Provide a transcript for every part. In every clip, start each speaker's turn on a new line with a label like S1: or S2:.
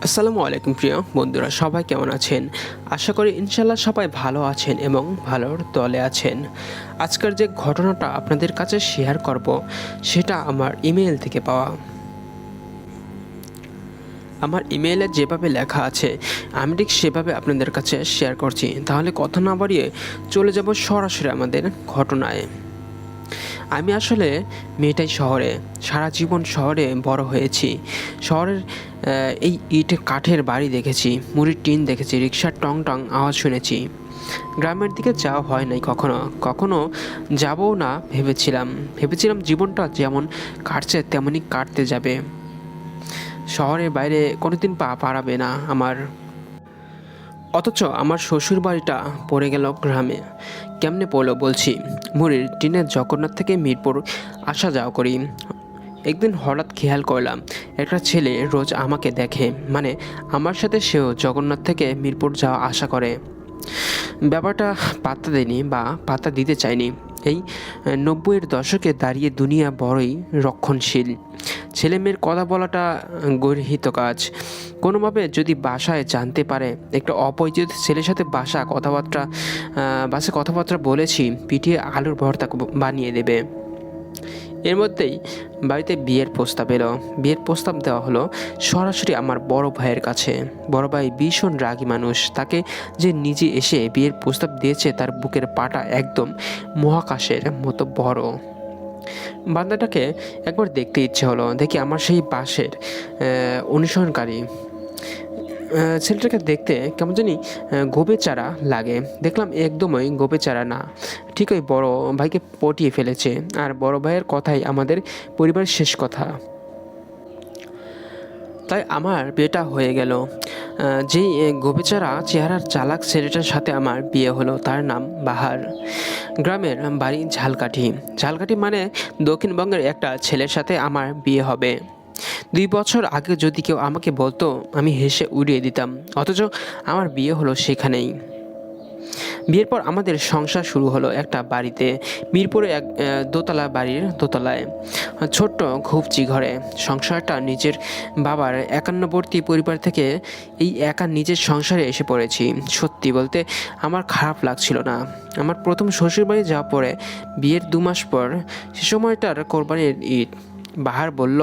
S1: আসসালামু আলাইকুম প্রিয় বন্ধুরা, সবাই কেমন আছেন? আশা করি ইনশাল্লাহ সবাই ভালো আছেন এবং ভালোর দলে আছেন। আজকের যে ঘটনাটা আপনাদের কাছে শেয়ার করব সেটা আমার ইমেল থেকে পাওয়া। আমার ইমেইলে যেভাবে লেখা আছে আমি ঠিক সেভাবে আপনাদের কাছে শেয়ার করছি। তাহলে কথা না বাড়িয়ে চলে যাব সরাসরি আমাদের ঘটনায়। আমি আসলে মেয়েটাই শহরে, সারা জীবন শহরে বড় হয়েছি। শহরের এই ইট কাঠের বাড়ি দেখেছি, মুড়ির টিন দেখেছি, রিক্সার টং টং আওয়াজ শুনেছি। গ্রামের দিকে যাওয়া হয় নাই কখনো, কখনো যাবও না ভেবেছিলাম জীবনটা যেমন কাটছে তেমনই কাটতে যাবে। শহরের বাইরে কোনোদিন পা বাড়াবে না আমার। অথচ আমার শ্বশুর বাড়িটা পড়ে গেল গ্রামে। কেমনে পড়লো বলছি। মুড়ির টিনের জগন্নাথ থেকে মিরপুর আসা যাওয়া করি। একদিন হঠাৎ খেয়াল করলাম একটা ছেলে রোজ আমাকে দেখে, মানে আমার সাথে সেও জগন্নাথ থেকে মিরপুর যাওয়া আশা করে। ব্যাপারটা পাত্তা দেয়নি বা পাত্তা দিতে চাইনি। এই 90-এর দশকে দাঁড়িয়ে দুনিয়া বড়ই রক্ষণশীল। ছেলে মেয়ের কথা বলাটা গর্হিত কাজ। কোনোভাবে যদি বাসায় জানতে পারে একটা অপরিচিত ছেলের সাথে বাসায় কথাবার্তা বলেছি, পিটিয়ে আলুর ভর্তা বানিয়ে দেবে। এর মধ্যেই বাড়িতে বিয়ের প্রস্তাব দেওয়া হলো সরাসরি আমার বড় ভাইয়ের কাছে। বড় ভাই ভীষণ রাগী মানুষ। তাকে যে নিজে এসে বিয়ের প্রস্তাব দিয়েছে তার বুকের পাটা একদম মহাকাশের মতো বড়। বান্দাটাকে একবার দেখতে ইচ্ছে হলো। দেখি আমার সেই পাশের অনুসরণকারী ছেলেটাকে দেখতে কেমন জানি গোবে চারা লাগে। দেখলাম একদমই গোবে চারা না, ঠিক ওই বড় ভাইকে পটিয়ে ফেলেছে। আর বড় ভাইয়ের কথাই আমাদের পরিবারের শেষ কথা। তাই আমার বিয়েটা হয়ে গেল। যেই গোবেচারা চেহারার চালাক ছেলেটার সাথে আমার বিয়ে হলো, তার নাম বাহার। গ্রামের বাড়ি ঝালকাঠি মানে দক্ষিণবঙ্গের একটা ছেলের সাথে আমার বিয়ে হবে। 2 বছর আগে যদি কেউ আমাকে বলতো আমি হেসে উড়িয়ে দিতাম। অথচ আমার বিয়ে হলো সেখানেই। বিয়ের পর আমাদের সংসার শুরু হলো একটা বাড়িতে, মিরপুরে এক দোতলা বাড়ির দোতলায় ছোট্ট ঘুপচি ঘরে। সংসারটা নিজের বাবার 51বর্তী পরিবার থেকে এই একা নিজের সংসারে এসে পড়েছি। সত্যি বলতে আমার খারাপ লাগছিল না। আমার প্রথম শ্বশুরবাড়ি যাওয়া পরে বিয়ের 2 মাস পর, সে সময়টার কোরবানির ঈদ। বাহার বলল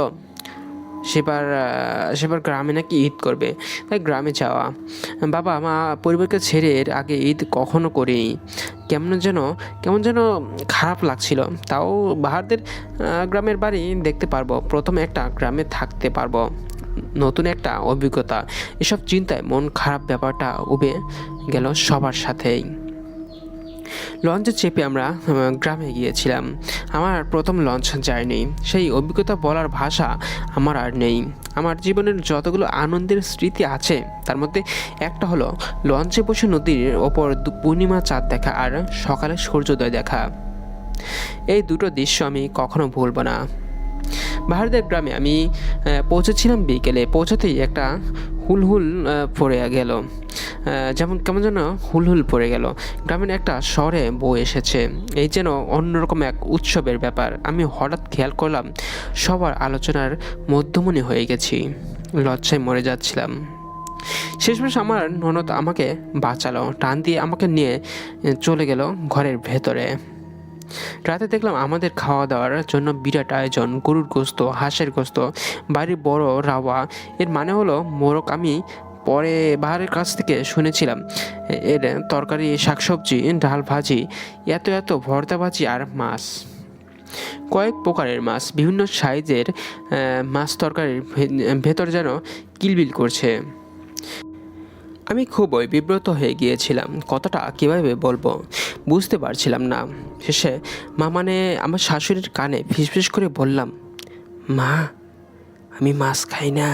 S1: সেবার গ্রামে নাকি ঈদ করবে, তাই গ্রামে যাওয়া। বাবা মা পরিবারকে ছেড়ে এর আগে ঈদ কখনো করিনি। কেমন যেন খারাপ লাগছিল। তাও বাহারদের গ্রামের বাড়ি দেখতে পারবো, প্রথমে একটা গ্রামে থাকতে পারবো, নতুন একটা অভিজ্ঞতা। এসব চিন্তায় মন খারাপ ব্যাপারটা উবে গেল সবার সাথেই। লঞ্চে চেপে আমরা গ্রামে গিয়েছিলাম। আমার প্রথম লঞ্চ জার্নি, সেই অভিজ্ঞতা বলার ভাষা আমার আর নেই। আমার জীবনের যতগুলো আনন্দের স্মৃতি আছে তার মধ্যে একটা হলো লঞ্চে বসে নদীর ওপর পূর্ণিমা চাঁদ দেখা আর সকালে সূর্যোদয় দেখা। এই দুটো দৃশ্য আমি কখনো ভুলব না। বাহারদের গ্রামে আমি পৌঁছেছিলাম বিকেলে। পৌঁছাতেই একটা হুলহুল পড়ে গেল, কেমন যেন হুলহুল পড়ে গেল। গ্রামের একটা শহরে বউ এসেছে, এই যেন অন্যরকম এক উৎসবের ব্যাপার। আমি হঠাৎ খেয়াল করলাম সবার আলোচনার মধ্যমণি হয়ে গেছি। লজ্জায় মরে যাচ্ছিলাম। শেষমেশ আমার ননদ আমাকে বাঁচালো, টান দিয়ে আমাকে নিয়ে চলে গেল ঘরের ভেতরে। রাতে দেখলাম আমাদের খাওয়া দাওয়ার জন্য বিরাট আয়োজন, গরুর গোস্ত, হাঁসের গোস্ত, বাড়ির বড় রাওয়া। এর মানে হলো মোরগ। আমি পরে বাহারের কাছ থেকে শুনেছিলাম এর তরকারি, শাকসবজি, ডাল, ভাজি, এত ভর্তা ভাজি আর মাছ, কয়েক প্রকারের মাছ, বিভিন্ন সাইজের মাছ। তরকারির ভেতর যেন কিলবিল করছে। আমি খুবই বিব্রত হয়ে গিয়েছিলাম। কথাটা কীভাবে বলবো বুঝতে পারছিলাম না। শেষে মানে আমার শাশুড়ির কানে ফিসফিস করে বললাম, মা, আমি মাছ খাই না।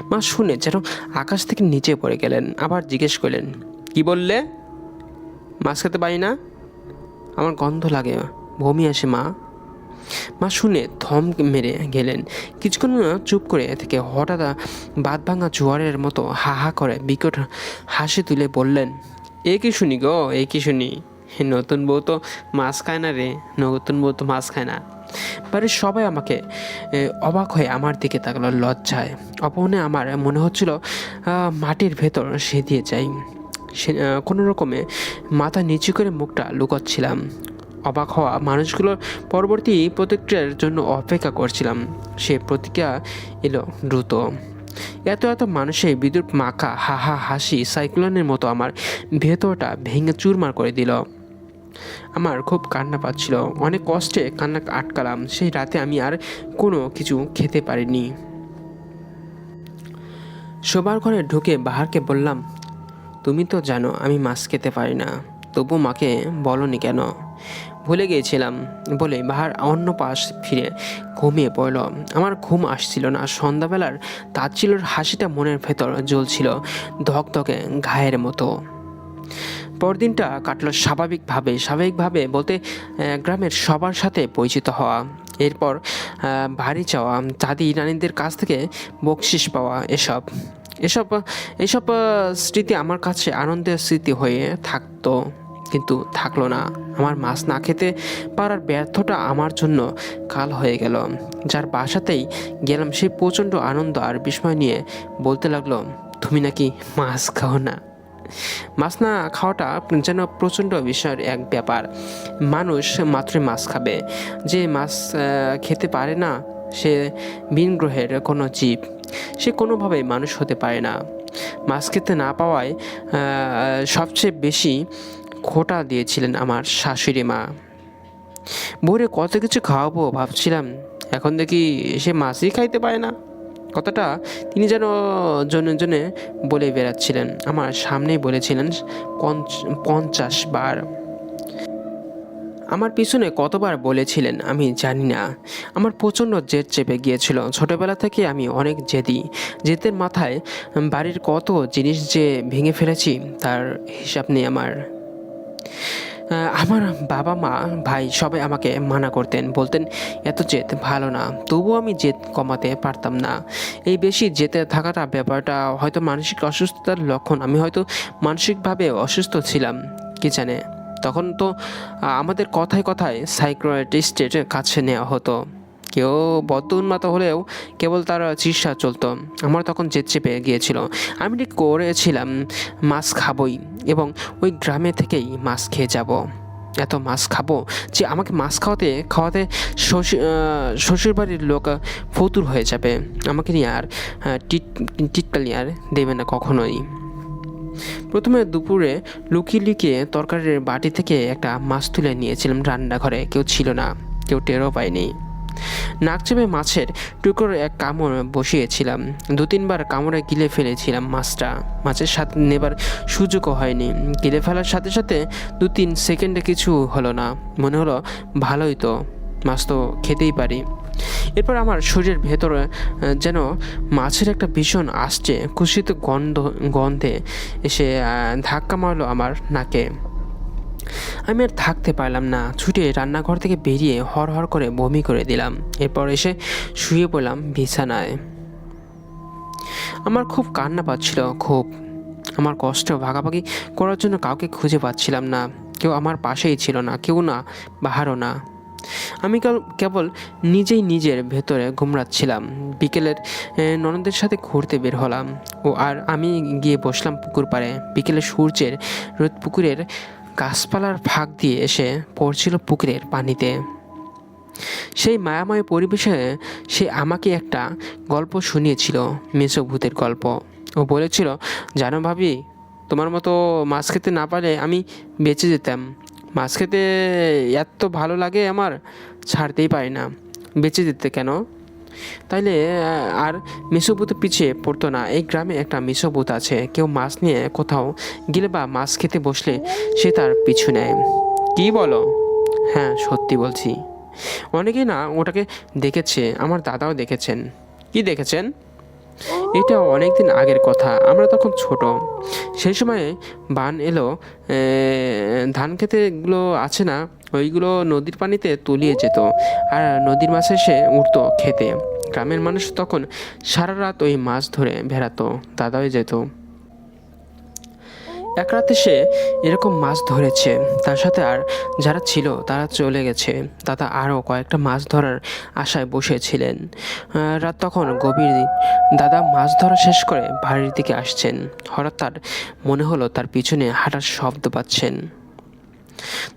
S1: মা শুনে যেন আকাশ থেকে নিচে পড়ে গেলেন। আবার জিজ্ঞেস করলেন, কি বললে? মাছ খেতে পারি না? আমার গন্ধ লাগে, বমি আসে মা। মা শুনে থম মেরে গেলেন। কিছুক্ষণ চুপ করে থেকে হঠাৎ বাঁধ ভাঙা জোয়ারের মতো হা হা করে বিকট হাসি তুলে বললেন, এ কি শুনি গো, এ কি শুনি? নতুন বউ তো মাছ খায় না রে, নতুন বউ তো মাছ খায় না। বাড়ির সবাই আমাকে অবাক হয়ে আমার দিকে তাকালো লজ্জায় অপমানে। আমার মনে হচ্ছিল মাটির ভেতর সেদিয়ে যাই। কোনো রকমে মাথা নিচু করে মুখটা লুকাচ্ছিলাম। অবাক হওয়া মানুষগুলোর পরবর্তী প্রতিক্রিয়ার জন্য অপেক্ষা করছিলাম। সে প্রতিক্রিয়া এলো দ্রুত। এত এত মানুষের বিদ্যুৎ মাখা হাহা হাসি সাইক্লোনের মতো আমার ভেতরটা ভেঙে চুরমার করে দিল। আমার খুব কান্না পাচ্ছিল। অনেক কষ্টে কান্না আটকালাম। সেই রাতে আমি আর কোনো কিছু খেতে পারিনি। শোবার ঘরে ঢুকে বাহারকে বললাম, তুমি তো জানো আমি মাছ খেতে পারি না, তবু মাকে বলনি কেন? ভুলে গিয়েছিলাম বলে বাহার অন্য পাশ ফিরে ঘুমিয়ে পড়ল। আমার ঘুম আসছিল না। সন্ধ্যাবেলার তাচ্ছিল্যের হাসিটা মনের ভেতর জ্বলছিল ধকধকে ঘায়ের মতো। পরদিনটা কাটলো স্বাভাবিকভাবে বলতে গ্রামের সবার সাথে পরিচিত হওয়া, এরপর বাড়ি যাওয়া, দাদি নানিদের কাছ থেকে বকশিস পাওয়া, এসব এসব এসব স্মৃতি আমার কাছে আনন্দের স্মৃতি হয়ে থাকতো, কিন্তু থাকলো না। আমার মাছ না খেতে পারার ব্যর্থটা আমার জন্য কাল হয়ে গেল। যার বাসাতেই গেলাম সে প্রচণ্ড আনন্দ আর বিস্ময় নিয়ে বলতে লাগলো, তুমি নাকি মাছ খাও না। মাছ না খাওয়াটা যেন প্রচণ্ড বিষয়ের এক ব্যাপার। মানুষ মাত্রই মাছ খাবে। যে মাছ খেতে পারে না সে ভিন গ্রহের কোনো জীব, সে কোনোভাবেই মানুষ হতে পারে না। মাছ খেতে না পাওয়ায় সবচেয়ে বেশি খোঁটা দিয়েছিলেন আমার শাশুড়ি মা। ভোরে কত কিছু খাওয়াবো ভাবছিলাম, এখন দেখি সে মাছই খাইতে পারে না। কথাটা তিনি যেন জনে জনে বলে বেড়াচ্ছিলেন। আমার সামনেই বলেছিলেন 50 বার। আমার পিছনে কতবার বলেছিলেন আমি জানি না। আমার প্রচণ্ড জেদ চেপে গিয়েছিল। ছোটবেলা থেকে আমি অনেক জেদের মাথায় বাড়ির কত জিনিস যে ভেঙে ফেলেছি তার হিসাব নেই আমার। আমার বাবা মা ভাই সবাই আমাকে মানা করতেন, বলতেন এত জেদ ভালো না। তবুও আমি জেদ কমাতে পারতাম না। এই বেশি জেতে থাকাটা ব্যাপারটা হয়তো মানসিক অসুস্থতার লক্ষণ। আমি হয়তো মানসিকভাবে অসুস্থ ছিলাম, কি জানে। তখন তো আমাদের কথায় কথায় সাইকিয়াট্রিস্টের কাছে নেওয়া হতো। কেউ বদ্ধ উন্মাদ হলেও কেবল তার চিকিৎসা চলতো। আমার তখন জেদ চেপে গিয়েছিল। আমি ঠিক করেছিলাম মাছ খাবই এবং ওই গ্রামে থেকেই মাছ খেয়ে যাব। এত মাছ খাবো যে আমাকে মাছ খাওয়াতে শ্বশুরবাড়ির লোক ফতুর হয়ে যাবে। আমাকে নিয়ে আর টিটকালি আর দেবে না কখনোই। প্রথমে দুপুরে লুকিয়ে লুকিয়ে তরকারির বাটি থেকে একটা মাছ তুলে নিয়েছিলাম রান্নাঘরে। কেউ ছিল না, কেউ টেরও পায়নি। নাক চেপে মাছের টুকরোর এক কামড় বসিয়েছিলাম। 2-3 বার কামড়ে গিলে ফেলেছিলাম মাছটা। মাছের স্বাদ নেবার সুযোগও হয়নি। গিলে ফেলার সাথে সাথে 2-3 সেকেন্ডে কিছু হলো না। মনে হলো ভালোই তো, মাছ তো খেতেই পারি। এরপর আমার শরীরের ভেতরে যেন মাছের একটা ভীষণ আসছে কুষিত গন্ধে এসে ধাক্কা মারলো আমার নাকে। আমি আর থাকতে পারলাম না। ছুটে রান্নাঘর থেকে বেরিয়ে হর করে বমি করে দিলাম। এরপর এসে শুয়ে পড়লাম বিছানায়। আমার খুব কান্না পাচ্ছিল, খুব। আমার কষ্ট ভাগাভাগি করার জন্য কাউকে খুঁজে পাচ্ছিলাম না। কেউ আমার পাশেই ছিল না, কেউ না, বাহারও না। আমি কেবল নিজের ভেতরে ঘুমরাচ্ছিলাম। বিকেলের ননদের সাথে ঘুরতে বের হলাম আর আমি গিয়ে বসলাম পুকুর পাড়ে। বিকেলে সূর্যের রোদ পুকুরের গাছপালার ফাঁক দিয়ে এসে পড়ছিল পুকুরের পানিতে। সেই মায়াময় পরিবেশে সে আমাকে একটা গল্প শুনিয়েছিল, মেসো ভূতের গল্প। ও বলেছিল, জানো ভাবি, তোমার মতো মাছ খেতে না পারলে আমি বেঁচে যেতাম। মাছ খেতে এত ভালো লাগে আমার, ছাড়তেই পারি না। বেঁচে যেতে কেন? তাইলে আর মিশোভূত পিছিয়ে পড়তো না। এই গ্রামে একটা মিশোভূত আছে। কেউ মাছ নিয়ে কোথাও গেলে বা মাছ খেতে বসলে সে তার পিছু নেয়। কি বলো? হ্যাঁ, সত্যি বলছি। অনেকেই না ওটাকে দেখেছে। আমার দাদাও দেখেছেন। কি দেখেছেন? এটা অনেক দিন আগের কথা। আমরা তখন ছোট। সেই সময় বান এলো। ধান খেতেগুলো আছে না, ওইগুলো নদীর পানিতে তলিয়ে যেত আর নদীর মাছ এসে উঠতো খেতে। গ্রামের মানুষ তখন সারা রাত ওই মাছ ধরে বেড়াতো। দাদাই যেত। এক রাতে সে এরকম মাছ ধরেছে, তার সাথে আর যারা ছিল তারা চলে গেছে। দাদা আরও কয়েকটা মাছ ধরার আশায় বসেছিলেন। রাত তখন গভীর। দাদা মাছ ধরা শেষ করে বাড়ির দিকে আসছেন। হঠাৎ তার মনে হলো তার পিছনে হাঁটার শব্দ পাচ্ছেন।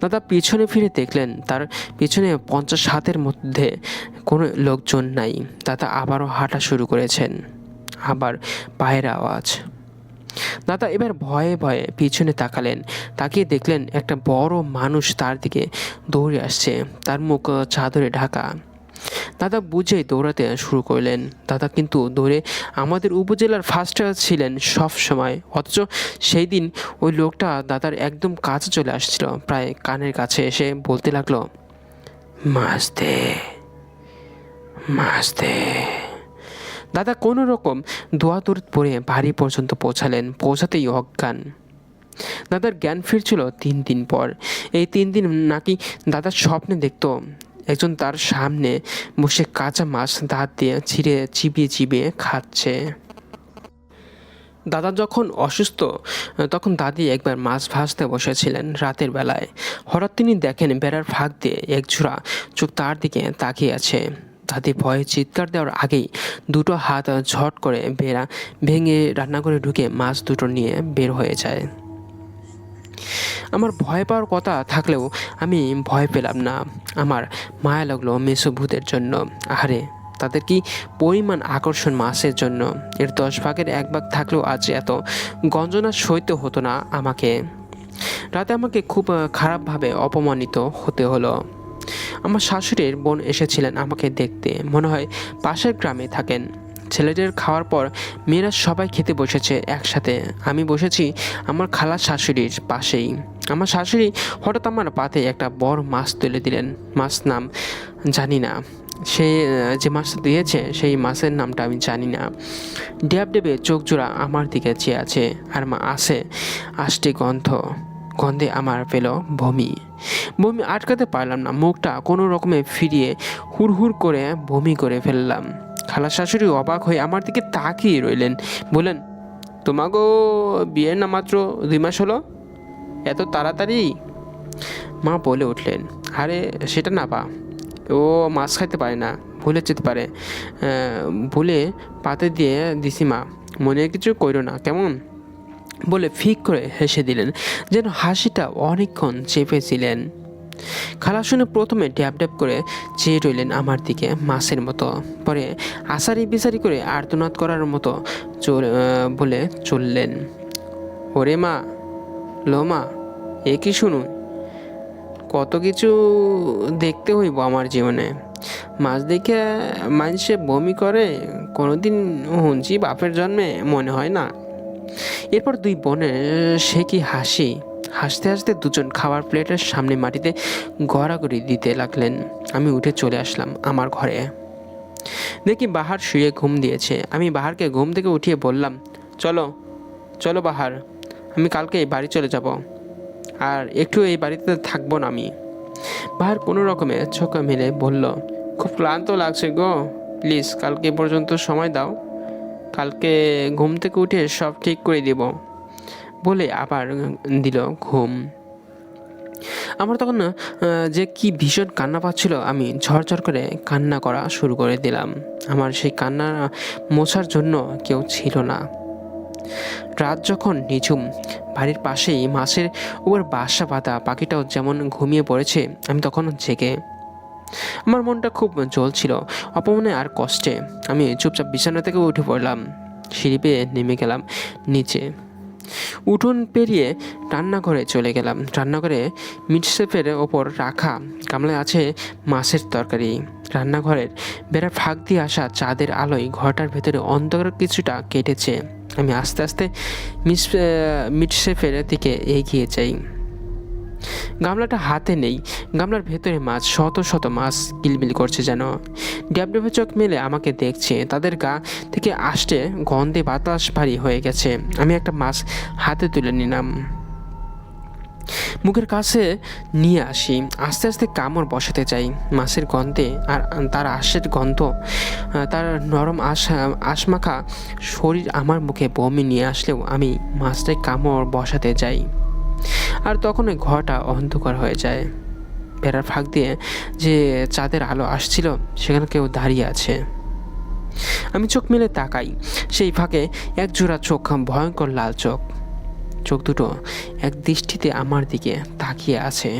S1: দাদা পিছনে ফিরে দেখলেন তার পিছনে 50 হাতের মধ্যে কোনো লোকজন নাই। দাদা আবারও হাঁটা শুরু করেছেন। আবার পায়ের আওয়াজ। দাদা এবার ভয়ে ভয়ে পিছনে তাকালেন। তাকিয়ে দেখলেন একটা বড় মানুষ তার দিকে দৌড়ে আসছে, তার মুখ চাদরে ঢাকা। দাদা বুঝেই দৌড়াতে শুরু করলেন। দাদা কিন্তু দৌড়ে আমাদের উপজেলার ফার্স্ট ছিলেন সব সময়, অথচ সেই দিন ওই লোকটা দাদার একদম কাছে চলে আসছিল, প্রায় কানের কাছে এসে বলতে লাগলো, মাছ দে, মাছ দে। দাদা কোনো রকম দোয়াদৌড় পরে বাড়ি পর্যন্ত পৌঁছাতেই অজ্ঞান। দাদার জ্ঞান ফিরছিল 3 দিন পর। এই 3 দিন নাকি দাদার স্বপ্নে দেখতো একজন তার সামনে বসে কাঁচা মাছ দাঁত দিয়ে চিবিয়ে চিবিয়ে খাচ্ছে। দাদা যখন অসুস্থ তখন দাদি একবার মাছ ভাজতে বসেছিলেন রাতের বেলায়। হঠাৎ তিনি দেখেন বেড়ার ফাঁক দিয়ে একজোড়া চোখ তার দিকে তাকিয়ে আছে। দাদি ভয়ে চিৎকার দেওয়ার আগেই দুটো হাত ঝট করে বেড়া ভেঙে রান্নাঘরে ঢুকে মাছ দুটো নিয়ে বের হয়ে যায়। আমার ভয় পাওয়ার কথা থাকলেও আমি ভয় পেলাম না। আমার মায়া লাগলো মেসো ভূতের জন্য। আহারে, তাদের কি পরিমাণ আকর্ষণ মাছের জন্য। এর 10 ভাগের 1 ভাগ থাকলেও আজ এত গঞ্জনা সইতে হতো না আমাকে। রাতে আমাকে খুব খারাপভাবে অপমানিত হতে হলো। আমার শাশুড়ির বোন এসেছিলেন আমাকে দেখতে, মনে হয় পাশের গ্রামে থাকেন। ছেলেদের খাওয়ার পর মেয়েরা সবাই খেতে বসেছে একসাথে। আমি বসেছি আমার খালা শাশুড়ির পাশেই। আমার শাশুড়ি হঠাৎ আমার পাতে একটা বড় মাছ তুলে দিলেন। মাছ নাম জানি না, সে যে মাছটা দিয়েছে সেই মাছের নামটা আমি জানি না। ড্যাব ডেবে চোখ জোড়া আমার দিকে চেয়ে আছে, আর মা আছে আষ্টে গন্ধে আমার পেল বমি। আটকাতে পারলাম না, মুখটা কোনো রকমে ফিরিয়ে হুড় করে বমি করে ফেললাম। খালা শাশুড়ি অবাক হয়ে আমার দিকে তাকিয়ে রইলেন, বললেন, তোমাগো বিয়ের না মাত্র 2 মাস হলো, এত তাড়াতাড়ি? মা বলে উঠলেন, আরে সেটা না পা, ও মাছ খাইতে পারে না, ভুলে যেতে পারে, ভুলে পাতে দিয়ে দিছি মা, মনে কিছু কইরো না কেমন? বলে ফিক করে হেসে দিলেন, যেন হাসিটা অনেকক্ষণ চেপেছিলেন। খালা শুনে প্রথমে ড্যাব ড্যাব করে চেয়ে রইলেন আমার দিকে মাছের মতো, পরে আসারি বিচারি করে আর্তনাদ করার মতো বলে চললেন, ওরে মা, লো মা, এ কি শুনুন, কত কিছু দেখতে হইব আমার জীবনে। মাছ দেখে মানুষে বমি করে কোনোদিন হুঁচি বাপের জন্মে মনে হয় না। এরপর 2 বোনের সে কি হাসি। হাসতে হাসতে দুজন খাবার প্লেটের সামনে মাটিতে গড়াগড়ি দিতে লাগলেন। আমি উঠে চলে আসলাম আমার ঘরে। দেখি বাহার শুয়ে ঘুম দিয়েছে। আমি বাহারকে ঘুম থেকে উঠিয়ে বললাম, চলো চলো বাহার, আমি কালকে বাড়ি চলে যাব, আর একটু এই বাড়িতে থাকবো না আমি। বাহার কোনো রকমে চোখ মেলে বলল, খুব ক্লান্ত লাগছে গো, প্লিজ কালকে পর্যন্ত সময় দাও, কালকে ঘুম থেকে উঠে সব ঠিক করে দেব, বলে আবার দিল ঘুম। আমার তখন যে কি ভীষণ কান্না পাচ্ছিল, আমি ঝরঝর করে কান্না করা শুরু করে দিলাম। আমার সেই কান্না মোছার জন্য কেউ ছিল না। রাত যখন নিঝুম, বাড়ির পাশেই মাছের উপর বাসা বাঁধা পাখিটাও যেমন ঘুমিয়ে পড়েছে, আমি তখন জেগে। আমার মনটা খুব জ্বলছিল অপমানে আর কষ্টে। আমি চুপচাপ বিছানা থেকে উঠে পড়লাম, সিঁড়ি পেয়ে নেমে গেলাম নিচে। উঠোন পেরিয়ে রান্নাঘরে চলে গেলাম। রান্নাঘরে মিটশেফের ওপর রাখা গামলায় আছে মাছের তরকারি। রান্নাঘরের বেড়ার ফাঁক দিয়ে আসা চাঁদের আলোয় ঘরটার ভেতরে অন্ধকার কিছুটা কেটেছে। আমি আস্তে আস্তে মিটশেফের দিকে এগিয়ে যাই। গামলাটা হাতে নেই, গামলার ভেতরে মাছ, শত শত মাছ কিলবিল করছে যেন। ড্যাবডেবে চোখ মেলে আমাকে দেখছে, তাদের গা থেকে আসতে গন্ধে বাতাস ভারী হয়ে গেছে। আমি একটা মাছ হাতে তুলে নিলাম। মুখের কাছে নিয়ে আসি, আস্তে আস্তে কামড় বসাতে চাই। মাছের গন্ধে আর তার আঁশের গন্ধ, তার নরম আশমাখা শরীর আমার মুখে বমি নিয়ে আসলেও আমি মাছটায় কামড় বসাতে যাই। আর তখন ওই ঘরটা অন্ধকার হয়ে যায়। বেড়ার ফাঁক দিয়ে যে চাঁদের আলো আসছিল সেখানে কেউ দাঁড়িয়ে আছে। আমি চোখ মেলে তাকাই, সেই ফাঁকে এক জোড়া চোখ, ভয়ঙ্কর লাল চোখ। চোখ দুটো এক দৃষ্টিতে আমার দিকে তাকিয়ে আছে।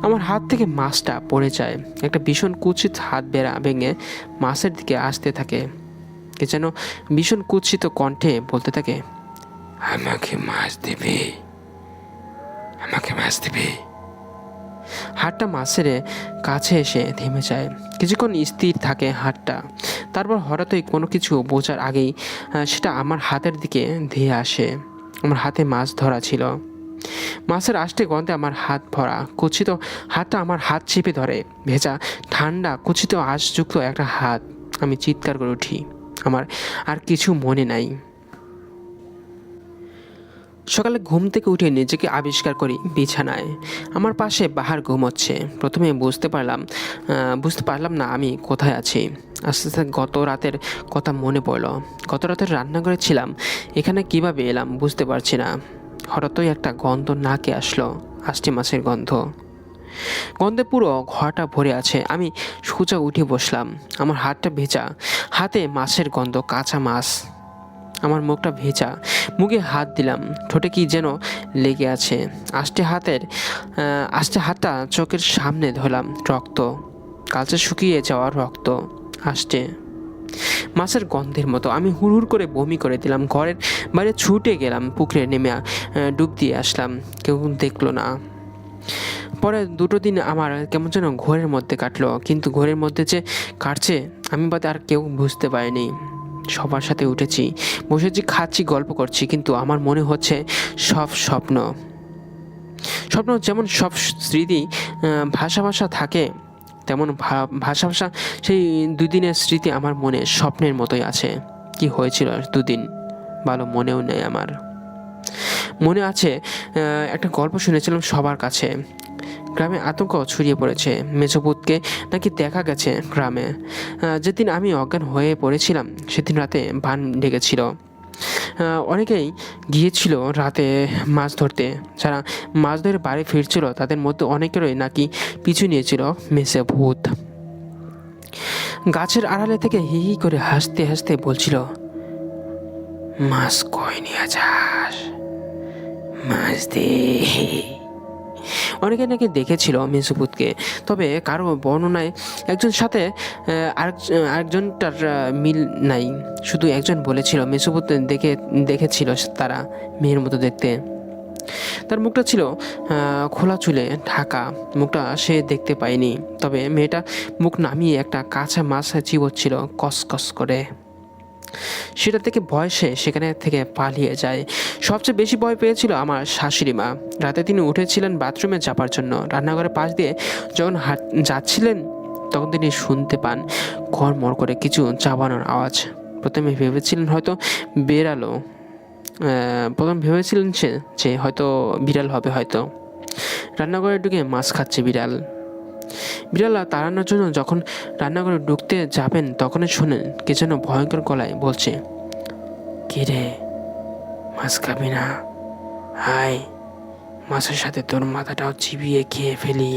S1: আমার হাত থেকে মাছটা পড়ে যায়। একটা ভীষণ কুৎসিত হাত ভেঙে মাছের দিকে আসতে থাকে। কে যেন ভীষণ কুৎসিত কণ্ঠে বলতে থাকে, আমাকে মাছ দেবে, আমাকে মাছ দেবে। হাতটা মাছের কাছে এসে থেমে যায়। কিছুক্ষণ স্থির থাকে হাতটা, তারপর হঠাৎই কোনো কিছু বোঝার আগেই সেটা আমার হাতের দিকে ধেয়ে আসে। আমার হাতে মাছ ধরা ছিল। মাছের আষ্টে গন্ধে আমার হাত ভরা। কুৎসিত হাতটা আমার হাত চেপে ধরে। ভেজা, ঠান্ডা, কুৎসিত আঁশযুক্ত একটা হাত। আমি চিৎকার করে উঠি। আমার আর কিছু মনে নাই। সকালে ঘুম থেকে উঠে নিজেকে আবিষ্কার করি বিছানায়। আমার পাশে বাহার ঘুমোচ্ছে। প্রথমে বুঝতে পারলাম না আমি কোথায় আছি। আস্তে আস্তে গত রাতের কথা মনে পড়ল। গত রাতের রান্নাঘরে ছিলাম, এখানে কিভাবে এলাম বুঝতে পারছি না। হঠাৎই একটা গন্ধ নাকে আসলো, আষ্টে মাছের গন্ধ। গন্ধে পুরো ঘরটা ভরে আছে। আমি সোজা উঠে বসলাম। আমার হাতটা ভেজা, হাতে মাছের গন্ধ, কাঁচা মাছ। আমার মুখটা ভেজা, মুখে হাত দিলাম, ঠোঁটে কি যেন লেগে আছে। আস্তে হাতটা চোখের সামনে ধরলাম। রক্ত, কালচে শুকিয়ে যাওয়া রক্ত আসছে মাছের গন্ধের মতো। আমি হুড় করে বমি করে দিলাম। ঘরের বাইরে ছুটে গেলাম, পুকুরে নেমে ডুব দিয়ে আসলাম। কেউ দেখলো না। পরে 2 দিন আমার কেমন যেন ঘোরের মধ্যে কাটলো, কিন্তু ঘোরের মধ্যে যে কাটছে আমি বাদে আর কেউ বুঝতে পারেনি। সবার সাথে উঠেছি, বসেছি, খাচ্ছি, গল্প করছি, কিন্তু আমার মনে হচ্ছে সব স্বপ্ন। যেমন সব স্মৃতি ভাষা থাকে, তেমন ভাষা সেই 2 দিনের স্মৃতি আমার মনে স্বপ্নের মতোই আছে। কি হয়েছিল 2 দিন ভালো মনেও নেই আমার। মনে আছে একটা গল্প শুনেছিলাম সবার কাছে। গ্রামে আতঙ্ক ছড়িয়ে পড়েছে। মেজপুতকে নাকি দেখা গেছে গ্রামে। যেদিন আমি অজ্ঞান হয়ে পড়েছিলাম সেদিন রাতে বান ডেকেছিল। অনেকেই গিয়েছিল রাতে মাছ ধরতে। যারা মাছ ধরে বাড়ি ফিরছিল তাদের মধ্যে অনেকেরই নাকি পিছু নিয়েছিল মেসে ভূত। গাছের আড়ালে থেকে হি হি করে হাসতে হাসতে বলছিল, মাছ কই নিয়ে যাস, মাছ দে। অনেকে নাকি দেখেছিল মেসুপুতকে, তবে কারো বর্ণনায় একজন সাথে আরেকজনটার মিল নাই। শুধু একজন বলেছিল মেসুপুত দেখেছিল তারা মেয়ের মতো দেখতে। তার মুখটা ছিল খোলা চুলে ঢাকা। মুখটা সে দেখতে পায়নি, তবে মেয়েটা মুখ নামিয়ে একটা কাঁচা মাছ চিবোচ্ছিল কসকস করে। সেটা থেকে ভয় সেখানে থেকে পালিয়ে যায়। সবচেয়ে বেশি ভয় পেয়েছিল আমার শাশুড়ি মা। রাতে তিনি উঠেছিলেন বাথরুমে যাবার জন্য। রান্নাঘরের পাশ দিয়ে যখন যাচ্ছিলেন তখন তিনি শুনতে পান ঘরমর করে কিছু চাবানোর আওয়াজ। প্রথমে ভেবেছিলেন যে হয়তো বিড়াল হবে হয়তো। রান্নাঘরে ঢুকে মাছ খাচ্ছে বিড়াল তাড়ানোর জন্য যখন রান্নাঘরে ঢুকতে যাবেন তখনই শোনেন কে যেন ভয়ঙ্কর গলায় বলছে, কে রে, মাছ খাবি না? হাই, মাছের সাথে তোর মাথাটাও চিবিয়ে খেয়ে ফেলি।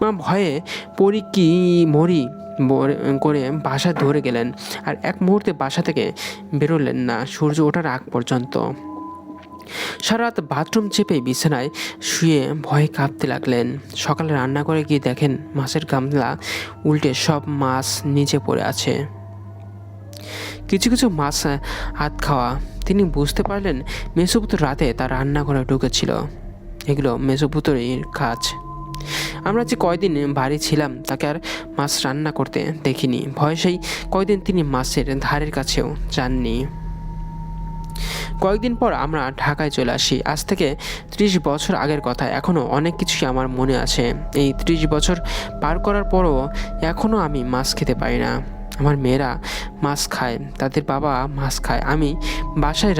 S1: মা ভয়ে পড়ি কি মরি করে বাসা ধরে গেলেন, আর এক মুহূর্তে বাসা থেকে বেরোলেন না সূর্য ওঠার আগ পর্যন্ত। সারা রাত বাথরুম চেপে বিছানায় শুয়ে ভয়ে কাঁপতে লাগলেন। সকালে রান্না করে গিয়ে দেখেন মাছের গামলা উল্টে সব মাছ নিচে পড়ে আছে। কিছু কিছু মাছ হাত খাওয়া। তিনি বুঝতে পারলেন মেসুপুত্র রাতে তার রান্নাঘরে ঢুকেছিল। এগুলো মেসুপুত্রের কাজ। আমরা যে কয়দিন বাড়ি ছিলাম তাকে আর মাছ রান্না করতে দেখিনি। ভয় সেই কয়দিন তিনি মাছের ধারের কাছেও যাননি। কয়েকদিন পর আমরা ঢাকায় চলে আসি। আজ থেকে 30 বছর আগের কথা। এখনও অনেক কিছুই আমার মনে আছে। এই 30 বছর পার করার পরও এখনও আমি মাছ খেতে পারি না। আমার মেয়েরা মাছ খায়, তাদের বাবা মাছ খায়, আমি বাসায়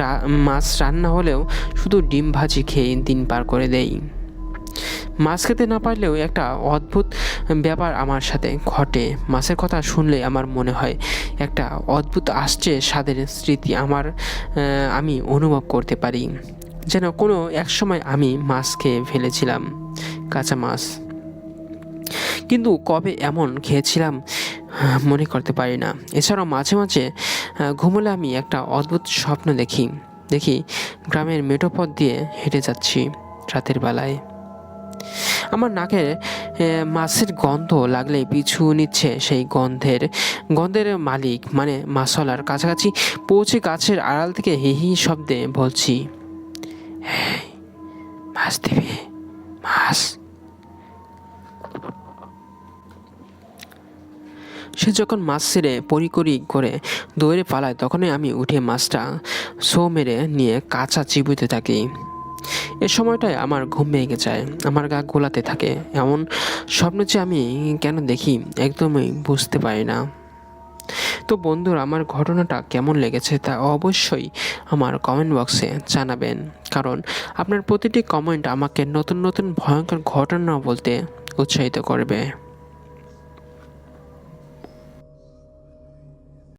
S1: মাছ রান্না হলেও শুধু ডিম ভাজি খেয়ে দিন পার করে দেই। মাছ খেতে না পারলেও একটা অদ্ভুত ব্যাপার আমার সাথে ঘটে। মাছের কথা শুনলে আমার মনে হয় একটা অদ্ভুত আসছে স্বাদের স্মৃতি আমি অনুভব করতে পারি, যেন কোনো এক সময় আমি মাছ খেয়ে ফেলেছিলাম, কাঁচা মাছ। কিন্তু কবে এমন খেয়েছিলাম মনে করতে পারি না। এছাড়াও মাঝে মাঝে ঘুমোলে আমি একটা অদ্ভুত স্বপ্ন দেখি দেখি গ্রামের মেঠো পথ দিয়ে হেঁটে যাচ্ছি রাতের বেলায়। আমার নাকে মাছের গন্ধ লাগলে পিছু নিচ্ছে সেই গন্ধের মালিক মানে মাছওয়ালার কাছাকাছি পৌঁছে গাছের আড়াল থেকে হি হি শব্দে বলছি, "এই, মাছ দেবে, মাছ।" সে যখন মাছ ছেড়ে পরিকরি করে দৌড়ে পালায়, তখনই আমি উঠে মাছটা ছো মেরে নিয়ে কাঁচা চিবুতে থাকি। এ সময়টায় আমার ঘুম ভেঙে যায়, আমার গা গোলাতে থাকে। এমন স্বপ্ন যে আমি কেন দেখি একদমই বুঝতে পারি না। তো বন্ধুরা, আমার ঘটনাটা কেমন লেগেছে তা অবশ্যই আমার কমেন্ট বক্সে জানাবেন, কারণ আপনার প্রতিটি কমেন্ট আমাকে নতুন নতুন ভয়ঙ্কর ঘটনা বলতে উৎসাহিত করবে।